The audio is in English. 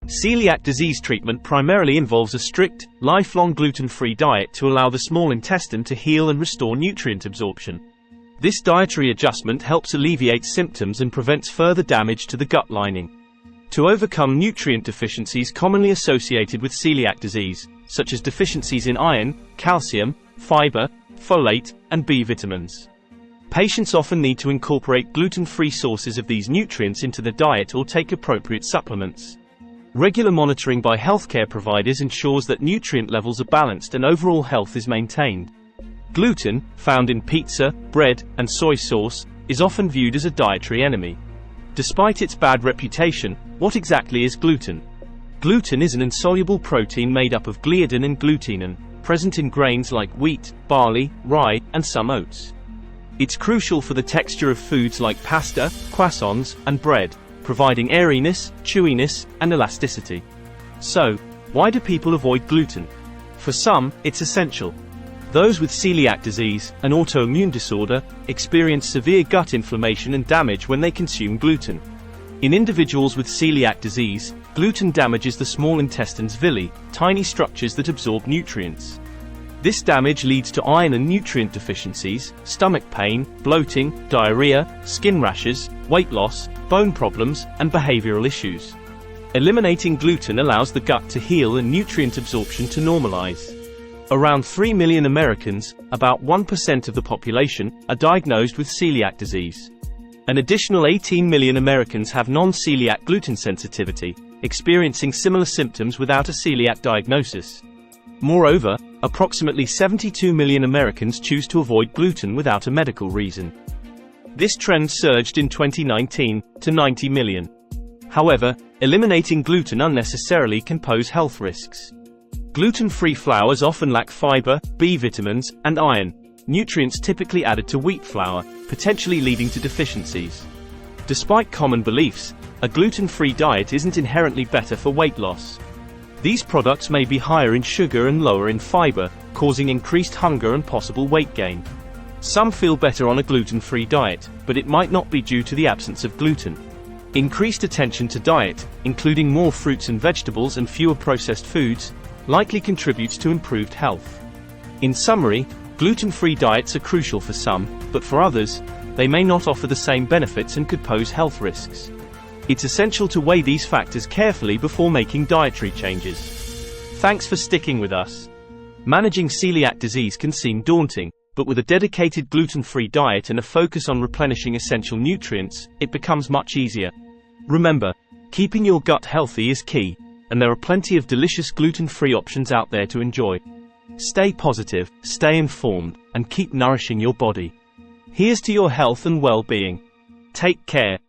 Celiac disease treatment primarily involves a strict, lifelong gluten-free diet to allow the small intestine to heal and restore nutrient absorption. This dietary adjustment helps alleviate symptoms and prevents further damage to the gut lining. To overcome nutrient deficiencies commonly associated with celiac disease, such as deficiencies in iron, calcium, fiber, folate, and B vitamins, patients often need to incorporate gluten-free sources of these nutrients into their diet or take appropriate supplements. Regular monitoring by healthcare providers ensures that nutrient levels are balanced and overall health is maintained. Gluten, found in pizza, bread, and soy sauce, is often viewed as a dietary enemy. Despite its bad reputation, what exactly is gluten? Gluten is an insoluble protein made up of gliadin and glutenin, present in grains like wheat, barley, rye, and some oats. It's crucial for the texture of foods like pasta, croissants, and bread, providing airiness, chewiness, and elasticity. So, why do people avoid gluten? For some, it's essential. Those with celiac disease, an autoimmune disorder, experience severe gut inflammation and damage when they consume gluten. In individuals with celiac disease, gluten damages the small intestine's villi, tiny structures that absorb nutrients. This damage leads to iron and nutrient deficiencies, stomach pain, bloating, diarrhea, skin rashes, weight loss, bone problems, and behavioral issues. Eliminating gluten allows the gut to heal and nutrient absorption to normalize. Around 3 million Americans, about 1% of the population, are diagnosed with celiac disease. An additional 18 million Americans have non-celiac gluten sensitivity, experiencing similar symptoms without a celiac diagnosis. Moreover, approximately 72 million Americans choose to avoid gluten without a medical reason. This trend surged in 2019 to 90 million. However, eliminating gluten unnecessarily can pose health risks. Gluten-free flours often lack fiber, B vitamins, and iron, nutrients typically added to wheat flour, potentially leading to deficiencies. Despite common beliefs, a gluten-free diet isn't inherently better for weight loss. These products may be higher in sugar and lower in fiber, causing increased hunger and possible weight gain. Some feel better on a gluten-free diet, but it might not be due to the absence of gluten. Increased attention to diet, including more fruits and vegetables and fewer processed foods, likely contributes to improved health. In summary, gluten-free diets are crucial for some, but for others, they may not offer the same benefits and could pose health risks. It's essential to weigh these factors carefully before making dietary changes. Thanks for sticking with us. Managing celiac disease can seem daunting, but with a dedicated gluten-free diet and a focus on replenishing essential nutrients, it becomes much easier. Remember, keeping your gut healthy is key, and there are plenty of delicious gluten-free options out there to enjoy. Stay positive, stay informed, and keep nourishing your body. Here's to your health and well-being. Take care.